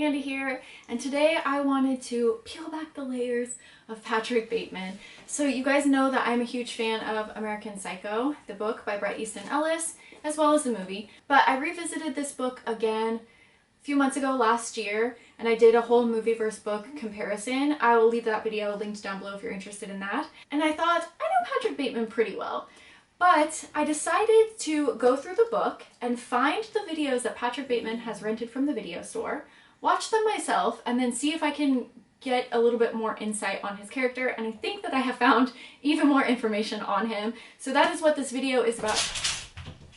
Andy here, and today I wanted to peel back the layers of Patrick Bateman. So you guys know that I'm a huge fan of American Psycho, the book by Bret Easton Ellis, as well as the movie. But I revisited this book again a few months ago last year, and I did a whole movie versus book comparison. I will leave that video linked down below if you're interested in that. And I thought, I know Patrick Bateman pretty well. But I decided to go through the book and find the videos that Patrick Bateman has rented from the video store, watch them myself, and then see if I can get a little bit more insight on his character. And I think that I have found even more information on him. So that is what this video is about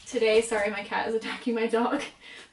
today. Sorry, my cat is attacking my dog.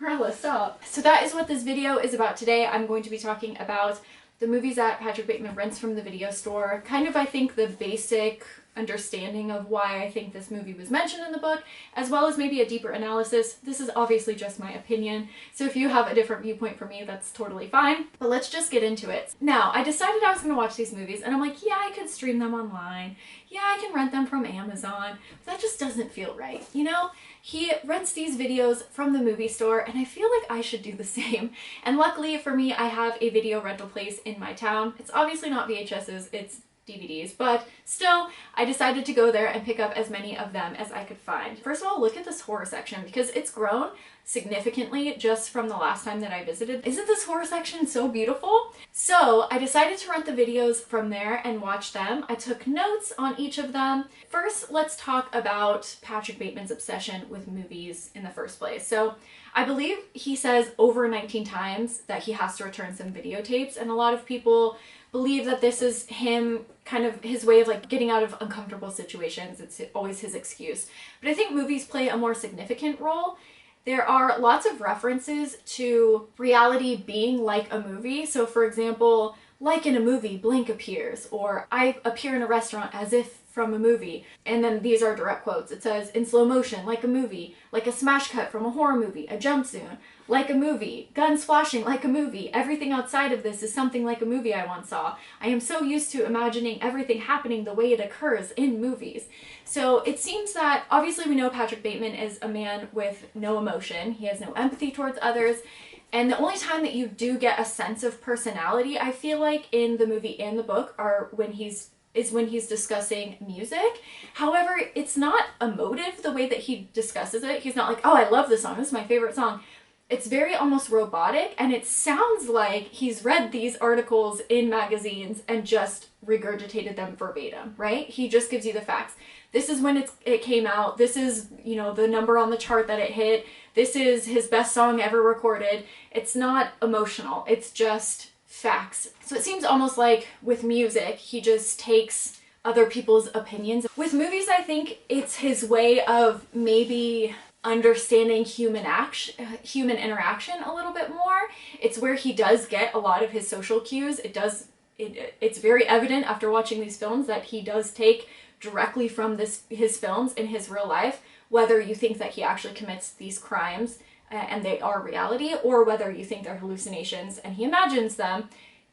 Marla, stop. So that is what this video is about today. I'm going to be talking about the movies that Patrick Bateman rents from the video store. Kind of, I think, the basic understanding of why I think this movie was mentioned in the book, as well as maybe a deeper analysis. This is obviously just my opinion, so if you have a different viewpoint from me, that's totally fine. But let's just get into it. Now, I decided I was going to watch these movies, and I'm like, yeah, I could stream them online. Yeah, I can rent them from Amazon. But that just doesn't feel right, you know? He rents these videos from the movie store, and I feel like I should do the same. And luckily for me, I have a video rental place in my town. It's obviously not VHSs, it's DVDs, but still, I decided to go there and pick up as many of them as I could find. First of all, look at this horror section, because it's grown significantly just from the last time that I visited. Isn't this horror section so beautiful? So I decided to rent the videos from there and watch them. I took notes on each of them. First, let's talk about Patrick Bateman's obsession with movies in the first place. So I believe he says over 19 times that he has to return some videotapes, and a lot of people believe that this is him, kind of his way of like getting out of uncomfortable situations. It's always his excuse. But I think movies play a more significant role. There are lots of references to reality being like a movie. So for example, like in a movie, blank appears, or I appear in a restaurant as if from a movie. And then these are direct quotes. It says, in slow motion, like a movie, like a smash cut from a horror movie, a jump soon, like a movie, guns flashing like a movie. Everything outside of this is something like a movie I once saw. I am so used to imagining everything happening the way it occurs in movies. So it seems that obviously we know Patrick Bateman is a man with no emotion. He has no empathy towards others. And the only time that you do get a sense of personality, I feel like, in the movie and the book are when he's discussing music. However, it's not emotive the way that he discusses it. He's not like, oh, I love this song, this is my favorite song. It's very almost robotic, and it sounds like he's read these articles in magazines and just regurgitated them verbatim, right? He just gives you the facts. This is when it came out. This is, you know, the number on the chart that it hit. This is his best song ever recorded. It's not emotional. It's just facts. So it seems almost like with music, he just takes other people's opinions. With movies, I think it's his way of maybe understanding human interaction a little bit more. It's where he does get a lot of his social cues. It's very evident after watching these films that he does take directly from his films in his real life, whether you think that he actually commits these crimes and they are reality, or whether you think they're hallucinations and he imagines them.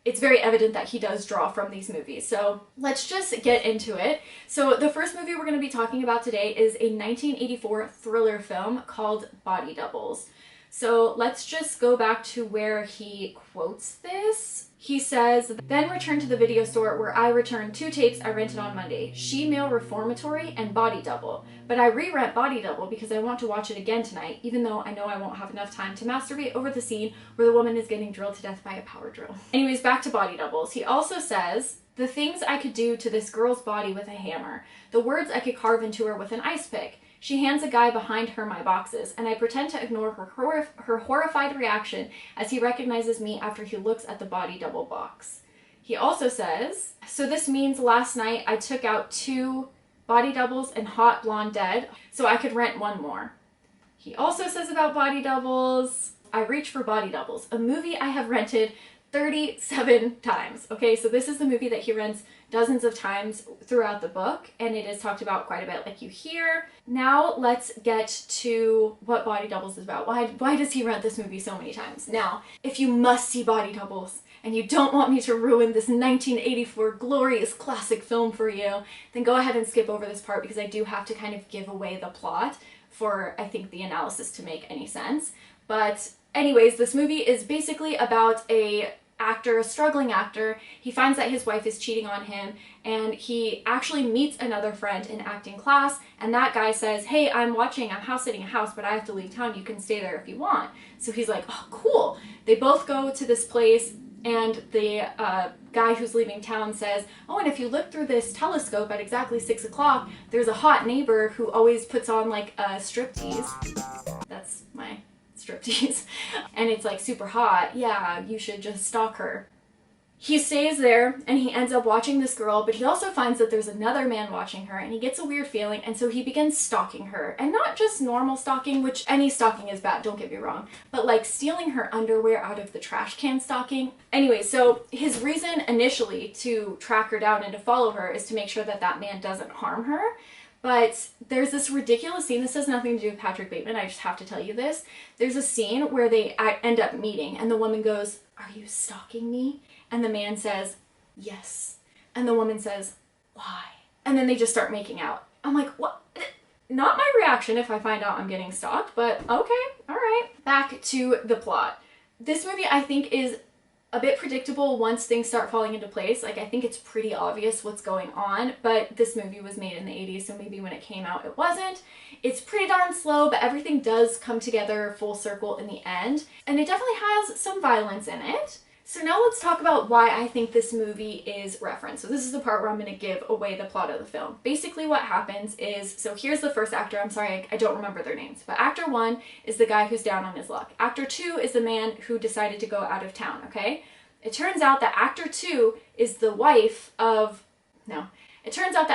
It's very evident that he does draw from these movies. So let's just get into it. So the first movie we're going to be talking about today is a 1984 thriller film called Body Doubles. So let's just go back to where he quotes this. He says, then returned to the video store where I returned 2 tapes I rented on Monday, She-Male Reformatory and Body Double. But I re-rent Body Double because I want to watch it again tonight, even though I know I won't have enough time to masturbate over the scene where the woman is getting drilled to death by a power drill. Anyways, back to Body Doubles. He also says, the things I could do to this girl's body with a hammer, the words I could carve into her with an ice pick. She hands a guy behind her my boxes, and I pretend to ignore her horrified reaction as he recognizes me after he looks at the Body Double box. He also says, so this means last night I took out 2 Body Doubles and Hot Blonde Dead, so I could rent 1 more. He also says about Body Doubles, I reach for Body Doubles, a movie I have rented 37 times. Okay, so this is the movie that he rents dozens of times throughout the book, and it is talked about quite a bit like you hear. Now let's get to what Body Doubles is about. Why does he rent this movie so many times? Now, if you must see Body Doubles and you don't want me to ruin this 1984 glorious classic film for you, then go ahead and skip over this part because I do have to kind of give away the plot for, I think, the analysis to make any sense. But Anyways, this movie is basically about a struggling actor. He finds that his wife is cheating on him, and he actually meets another friend in acting class, and that guy says, hey, I'm house sitting a house, but I have to leave town. You can stay there if you want. So he's like, oh, cool. They both go to this place, and the guy who's leaving town says, oh, and if you look through this telescope at exactly 6 o'clock, there's a hot neighbor who always puts on like a striptease. That's my striptease. And it's like super hot. Yeah, you should just stalk her. He stays there and he ends up watching this girl, but he also finds that there's another man watching her, and he gets a weird feeling, and so he begins stalking her. And not just normal stalking, which any stalking is bad, don't get me wrong, but like stealing her underwear out of the trash can stalking. Anyway, so his reason initially to track her down and to follow her is to make sure that that man doesn't harm her. But there's this ridiculous scene. This has nothing to do with Patrick Bateman. I just have to tell you this. There's a scene where they end up meeting, and the woman goes, are you stalking me? And the man says, yes. And the woman says, why? And then they just start making out. I'm like, what? Not my reaction if I find out I'm getting stalked, but okay, all right. Back to the plot. This movie, I think, is a bit predictable once things start falling into place. Like, I think it's pretty obvious what's going on, but this movie was made in the 80s, so maybe when it came out it wasn't. It's pretty darn slow, but everything does come together full circle in the end, and it definitely has some violence in it. So now let's talk about why I think this movie is referenced. So this is the part where I'm going to give away the plot of the film. Basically what happens is, so here's the first actor. I'm sorry, I don't remember their names, but actor 1 is the guy who's down on his luck. Actor 2 is the man who decided to go out of town, okay? It turns out that actor 2 is the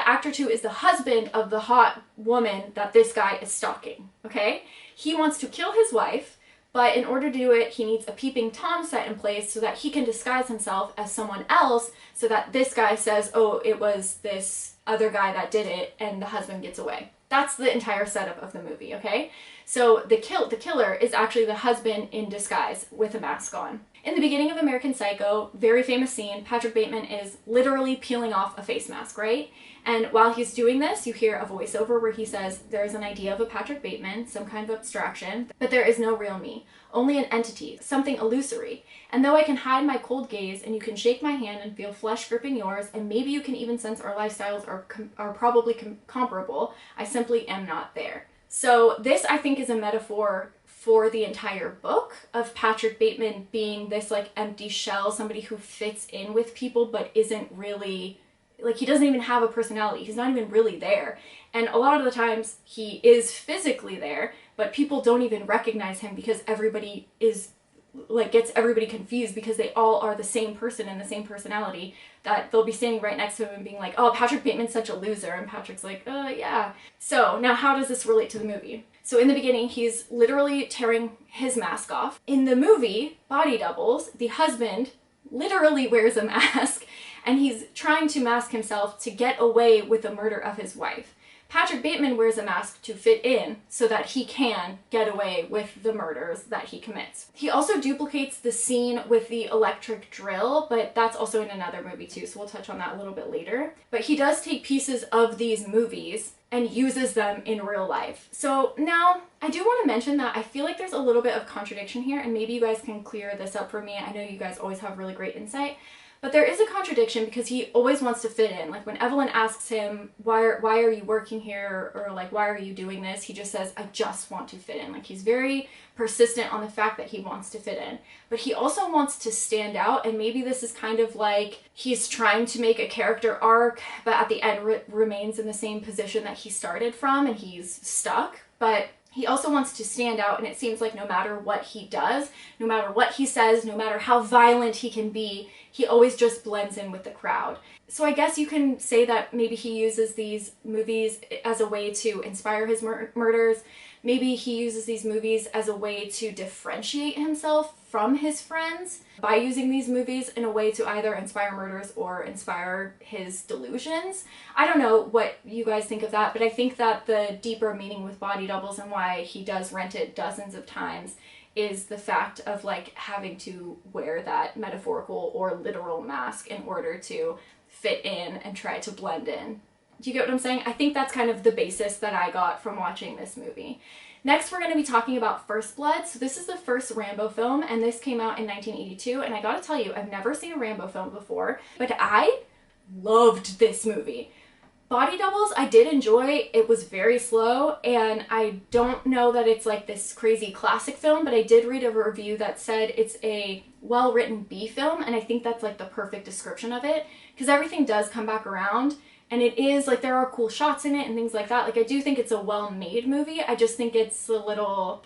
actor 2 is the husband of the hot woman that this guy is stalking, okay? He wants to kill his wife, but in order to do it, he needs a peeping Tom set in place so that he can disguise himself as someone else so that this guy says, oh, it was this other guy that did it, and the husband gets away. That's the entire setup of the movie, okay? So the killer is actually the husband in disguise with a mask on. In the beginning of American Psycho, very famous scene, Patrick Bateman is literally peeling off a face mask, right? And while he's doing this, you hear a voiceover where he says, there is an idea of a Patrick Bateman, some kind of abstraction, but there is no real me, only an entity, something illusory. And though I can hide my cold gaze and you can shake my hand and feel flesh gripping yours, and maybe you can even sense our lifestyles are probably comparable, I simply am not there. So this, I think, is a metaphor for the entire book of Patrick Bateman being this like empty shell, somebody who fits in with people but isn't really, like, he doesn't even have a personality. He's not even really there. And a lot of the times he is physically there, but people don't even recognize him because everybody is like gets everybody confused because they all are the same person and the same personality, that they'll be standing right next to him and being like, oh, Patrick Bateman's such a loser, and Patrick's like, yeah. So now how does this relate to the movie? So in the beginning, he's literally tearing his mask off. In the movie, Body Doubles, the husband literally wears a mask and he's trying to mask himself to get away with the murder of his wife. Patrick Bateman wears a mask to fit in so that he can get away with the murders that he commits. He also duplicates the scene with the electric drill, but that's also in another movie too, so we'll touch on that a little bit later. But he does take pieces of these movies and uses them in real life. So now, I do want to mention that I feel like there's a little bit of contradiction here, and maybe you guys can clear this up for me. I know you guys always have really great insight. But there is a contradiction because he always wants to fit in. Like when Evelyn asks him, why are you working here? Or like, why are you doing this? He just says, I just want to fit in. Like he's very persistent on the fact that he wants to fit in. But he also wants to stand out, and maybe this is kind of like he's trying to make a character arc, but at the end remains in the same position that he started from and he's stuck. But he also wants to stand out, and it seems like no matter what he does, no matter what he says, no matter how violent he can be, he always just blends in with the crowd. So I guess you can say that maybe he uses these movies as a way to inspire his murders. Maybe he uses these movies as a way to differentiate himself from his friends by using these movies in a way to either inspire murders or inspire his delusions. I don't know what you guys think of that, but I think that the deeper meaning with Body Doubles and why he does rent it dozens of times is the fact of like having to wear that metaphorical or literal mask in order to fit in and try to blend in. Do you get what I'm saying? I think that's kind of the basis that I got from watching this movie. Next, we're going to be talking about First Blood. So this is the first Rambo film, and this came out in 1982. And I gotta tell you, I've never seen a Rambo film before, but I loved this movie. Body Doubles, I did enjoy. It was very slow, and I don't know that it's like this crazy classic film, but I did read a review that said it's a well-written B film, and I think that's like the perfect description of it, because everything does come back around, and it is like there are cool shots in it and things like that. Like I do think it's a well-made movie. I just think it's a little,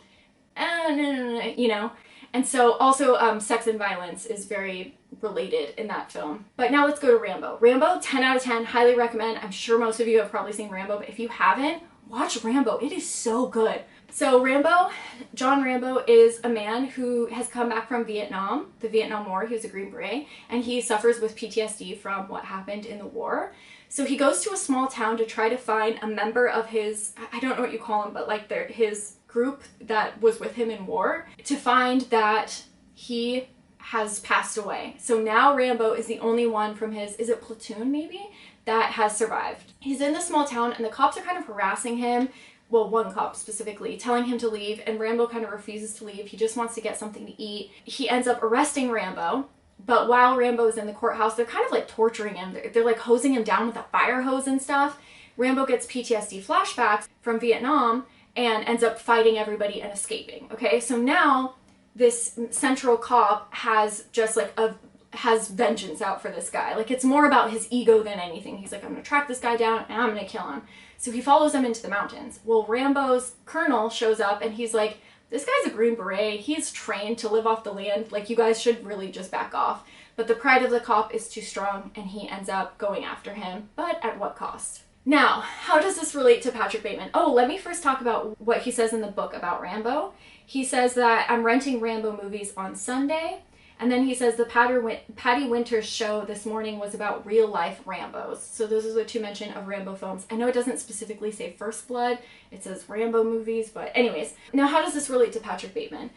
you know. And so also sex and violence is very related in that film. But now let's go to Rambo. Rambo, 10 out of 10, highly recommend. I'm sure most of you have probably seen Rambo, but if you haven't, watch Rambo. It is so good. So Rambo, John Rambo, is a man who has come back from Vietnam, the Vietnam War. He was a Green Beret, and he suffers with PTSD from what happened in the war. So he goes to a small town to try to find a member of his, I don't know what you call him, but like his group that was with him in war, to find that he has passed away. So now Rambo is the only one from his, is it platoon maybe, that has survived. He's in the small town and the cops are kind of harassing him, well, one cop specifically, telling him to leave, and Rambo kind of refuses to leave. He just wants to get something to eat. He ends up arresting Rambo, but while Rambo is in the courthouse, they're kind of like torturing him. They're like hosing him down with a fire hose and stuff. Rambo gets PTSD flashbacks from Vietnam and ends up fighting everybody and escaping. Okay, so now this central cop has just like has vengeance out for this guy. Like it's more about his ego than anything. He's like, I'm gonna track this guy down and I'm gonna kill him. So he follows him into the mountains. Well, Rambo's colonel shows up and he's like, this guy's a Green Beret. He's trained to live off the land. Like, you guys should really just back off. But the pride of the cop is too strong and he ends up going after him. But at what cost? Now, how does this relate to Patrick Bateman? Oh, let me first talk about what he says in the book about Rambo. He says that I'm renting Rambo movies on Sunday. And then he says the Patty Winters show this morning was about real-life Rambos. So those are the two mention of Rambo films. I know it doesn't specifically say First Blood. It says Rambo movies. But anyways, now how does this relate to Patrick Bateman?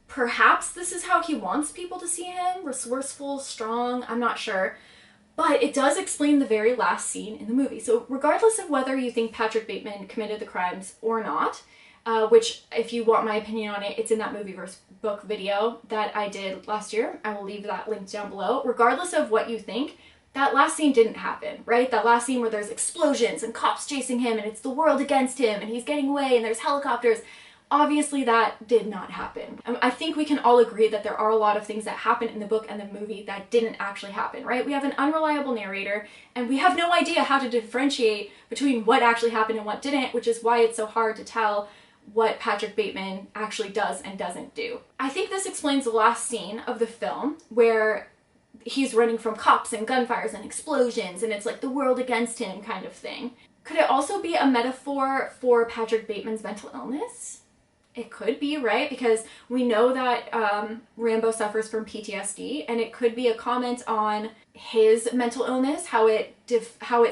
Perhaps this is how he wants people to see him. Resourceful, strong, I'm not sure. But it does explain the very last scene in the movie. So regardless of whether you think Patrick Bateman committed the crimes or not, which if you want my opinion on it, it's in that movie versus book video that I did last year. I will leave that link down below. Regardless of what you think, that last scene didn't happen, right? That last scene where there's explosions and cops chasing him and it's the world against him and he's getting away and there's helicopters. Obviously that did not happen. I think we can all agree that there are a lot of things that happen in the book and the movie that didn't actually happen, right? We have an unreliable narrator and we have no idea how to differentiate between what actually happened and what didn't, which is why it's so hard to tell what Patrick Bateman actually does and doesn't do. I think this explains the last scene of the film where he's running from cops and gunfires and explosions and it's like the world against him kind of thing. Could it also be a metaphor for Patrick Bateman's mental illness? It could be, right? Because we know that Rambo suffers from PTSD, and it could be a comment on his mental illness, how it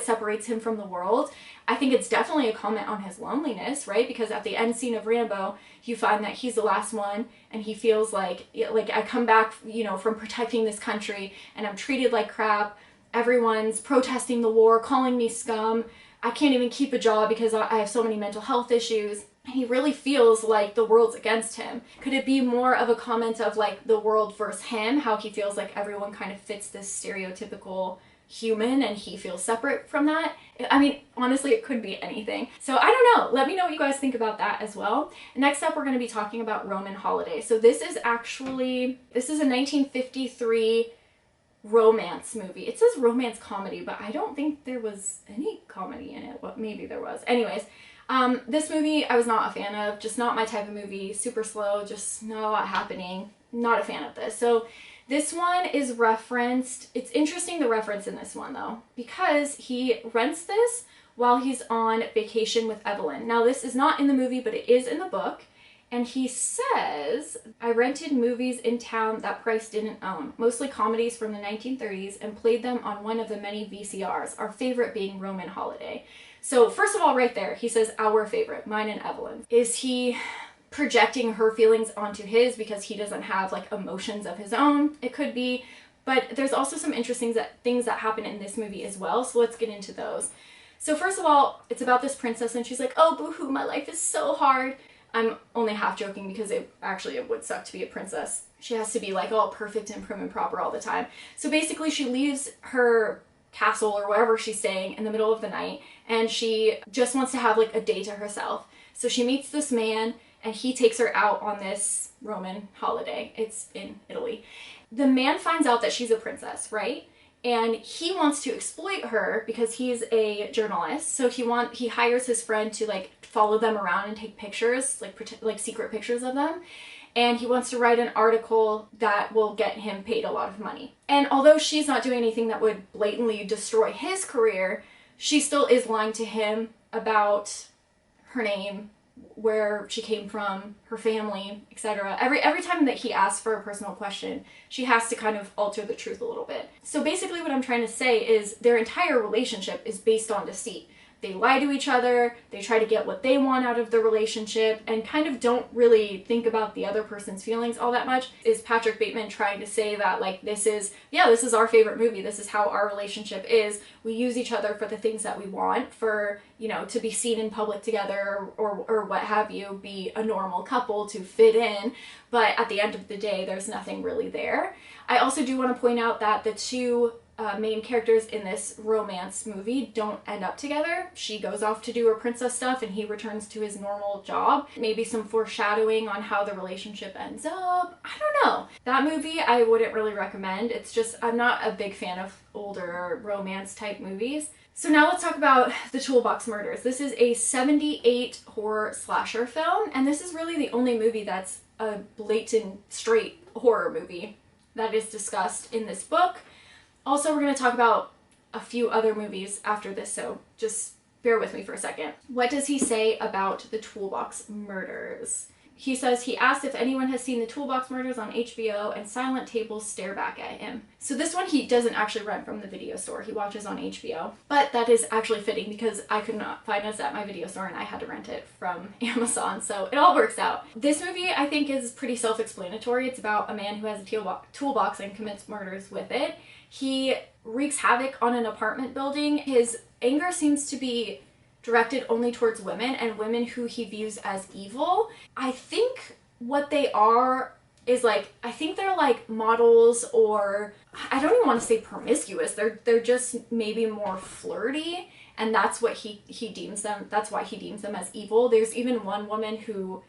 separates him from the world. I think it's definitely a comment on his loneliness, right? Because at the end scene of Rambo, you find that he's the last one, and he feels like I come back, you know, from protecting this country, and I'm treated like crap. Everyone's protesting the war, calling me scum. I can't even keep a job because I have so many mental health issues. He really feels like the world's against him. Could it be more of a comment of like the world versus him, how he feels like everyone kind of fits this stereotypical human and he feels separate from that? I mean, honestly, it could be anything. So I don't know. Let me know what you guys think about that as well. Next up, we're going to be talking about Roman Holiday. So this is a 1953 romance movie. It says romance comedy, but I don't think there was any comedy in it. Well, maybe there was. Anyways, this movie I was not a fan of, just not my type of movie, super slow, just not a lot happening, not a fan of this. So this one is referenced, it's interesting the reference in this one though, because he rents this while he's on vacation with Evelyn. Now this is not in the movie, but it is in the book. And he says, I rented movies in town that Price didn't own, mostly comedies from the 1930s, and played them on one of the many VCRs, our favorite being Roman Holiday. So first of all, right there, he says our favorite, mine and Evelyn. Is he projecting her feelings onto his because he doesn't have like emotions of his own? It could be, but there's also some interesting things that happen in this movie as well, so let's get into those. So first of all, it's about this princess and she's like, oh boo-hoo, my life is so hard. I'm only half joking because it would suck to be a princess. She has to be like all perfect and prim and proper all the time. So basically she leaves her castle or wherever she's staying in the middle of the night, and she just wants to have like a day to herself. So she meets this man, and he takes her out on this Roman holiday. It's in Italy. The man finds out that she's a princess, right? And he wants to exploit her because he's a journalist. So he hires his friend to like follow them around and take pictures, like secret pictures of them. And he wants to write an article that will get him paid a lot of money. And although she's not doing anything that would blatantly destroy his career, she still is lying to him about her name, where she came from, her family, etc. Every time that he asks for a personal question, she has to kind of alter the truth a little bit. So basically what I'm trying to say is their entire relationship is based on deceit. They lie to each other, they try to get what they want out of the relationship, and kind of don't really think about the other person's feelings all that much. Is Patrick Bateman trying to say that, like, this is our favorite movie, this is how our relationship is, we use each other for the things that we want, for, you know, to be seen in public together, or what have you, be a normal couple to fit in, but at the end of the day, there's nothing really there. I also do want to point out that the two main characters in this romance movie don't end up together. She goes off to do her princess stuff and he returns to his normal job. Maybe some foreshadowing on how the relationship ends up. I don't know. That movie I wouldn't really recommend. It's just, I'm not a big fan of older romance type movies. So now let's talk about The Toolbox Murders. This is a 78 horror slasher film, and this is really the only movie that's a blatant straight horror movie that is discussed in this book. Also, we're going to talk about a few other movies after this, so just bear with me for a second. What does he say about The Toolbox Murders? He says he asked if anyone has seen The Toolbox Murders on HBO, and silent tables stare back at him. So this one he doesn't actually rent from the video store. He watches on HBO. But that is actually fitting because I could not find this at my video store and I had to rent it from Amazon, so it all works out. This movie I think is pretty self-explanatory. It's about a man who has a toolbox and commits murders with it. He wreaks havoc on an apartment building. His anger seems to be directed only towards women, and women who he views as evil. I think what they are is like, I think they're like models, or I don't even want to say promiscuous. They're just maybe more flirty, and that's what he deems them. That's why he deems them as evil. There's even one woman who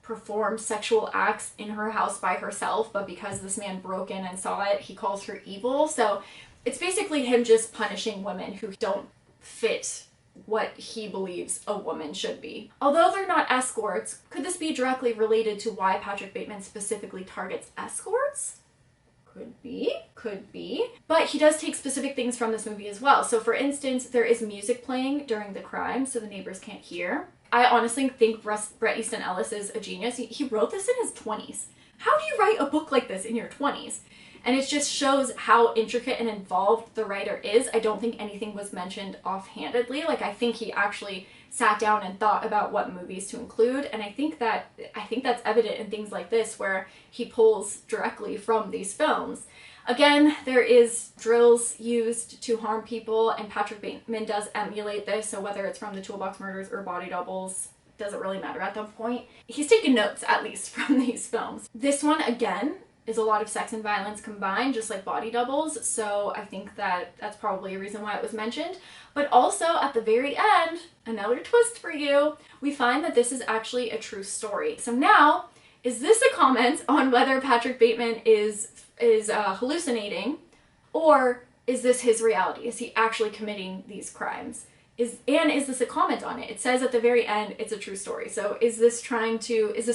performed sexual acts in her house by herself, but because this man broke in and saw it, he calls her evil. So it's basically him just punishing women who don't fit what he believes a woman should be. Although they're not escorts, could this be directly related to why Patrick Bateman specifically targets escorts? Could be. But he does take specific things from this movie as well. So for instance, there is music playing during the crime so the neighbors can't hear. I honestly think Bret Easton Ellis is a genius. He wrote this in his 20s. How do you write a book like this in your 20s? And it just shows how intricate and involved the writer is. I don't think anything was mentioned offhandedly. Like, I think he actually sat down and thought about what movies to include, and I think that's evident in things like this where he pulls directly from these films. Again, there is drills used to harm people, and Patrick Bateman does emulate this, so whether it's from The Toolbox Murders or Body Doubles, doesn't really matter at that point. He's taken notes, at least, from these films. This one, again, is a lot of sex and violence combined, just like Body Doubles, so I think that's probably a reason why it was mentioned. But also, at the very end, another twist for you, we find that this is actually a true story. So now, is this a comment on whether Patrick Bateman is hallucinating, or is this his reality? Is he actually committing these crimes? Is this a comment on it? It says at the very end it's a true story. So is this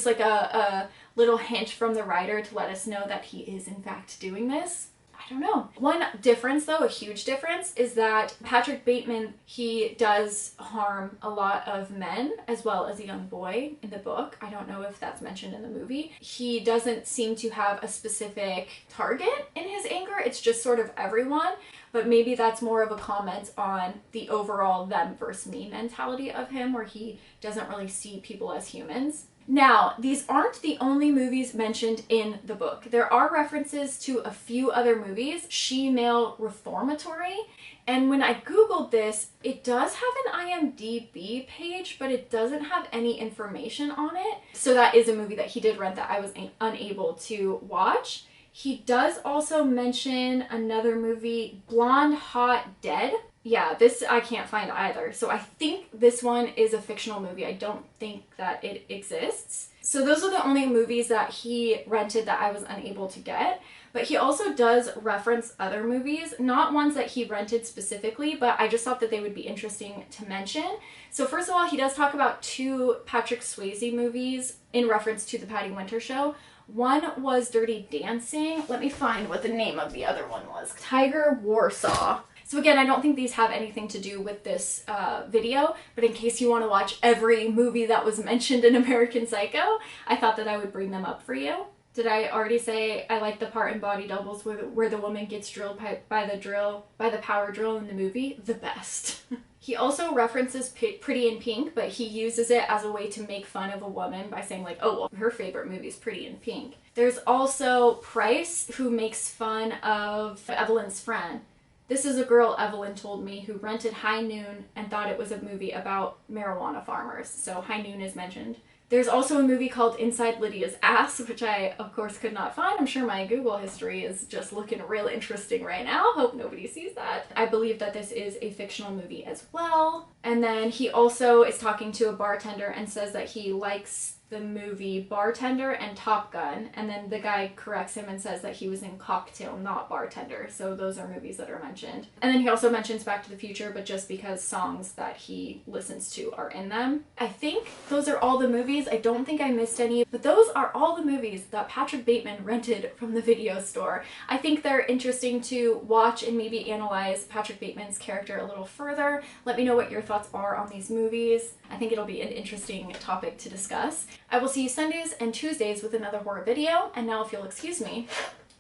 like a little hint from the writer to let us know that he is in fact doing this? I don't know. One difference though, a huge difference, is that Patrick Bateman, he does harm a lot of men as well as a young boy in the book. I don't know if that's mentioned in the movie. He doesn't seem to have a specific target in his anger. It's just sort of everyone. But maybe that's more of a comment on the overall them versus me mentality of him, where he doesn't really see people as humans. Now, these aren't the only movies mentioned in the book. There are references to a few other movies, She-Male Reformatory, and when I googled this, it does have an IMDb page, but it doesn't have any information on it. So that is a movie that he did rent that I was unable to watch. He does also mention another movie, Blonde Hot Dead. Yeah, this I can't find either. So I think this one is a fictional movie. I don't think that it exists. So those are the only movies that he rented that I was unable to get. But he also does reference other movies, not ones that he rented specifically, but I just thought that they would be interesting to mention. So first of all, he does talk about 2 Patrick Swayze movies in reference to the Patty Winter Show. One was Dirty Dancing. Let me find what the name of the other one was. Tiger Warsaw. So again, I don't think these have anything to do with this video, but in case you want to watch every movie that was mentioned in American Psycho, I thought that I would bring them up for you. Did I already say I like the part in Body Doubles where the woman gets drilled by the power drill in the movie? The best. He also references Pretty in Pink, but he uses it as a way to make fun of a woman by saying like, oh, well, her favorite movie is Pretty in Pink. There's also Price, who makes fun of Evelyn's friend. This is a girl, Evelyn told me, who rented High Noon and thought it was a movie about marijuana farmers. So High Noon is mentioned. There's also a movie called Inside Lydia's Ass, which I, of course, could not find. I'm sure my Google history is just looking real interesting right now. Hope nobody sees that. I believe that this is a fictional movie as well. And then he also is talking to a bartender and says that he likes the movie Bartender and Top Gun, and then the guy corrects him and says that he was in Cocktail, not Bartender. So those are movies that are mentioned. And then he also mentions Back to the Future, but just because songs that he listens to are in them. I think those are all the movies. I don't think I missed any, but those are all the movies that Patrick Bateman rented from the video store. I think they're interesting to watch and maybe analyze Patrick Bateman's character a little further. Let me know what your thoughts are on these movies. I think it'll be an interesting topic to discuss. I will see you Sundays and Tuesdays with another horror video, and now if you'll excuse me,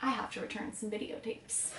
I have to return some videotapes.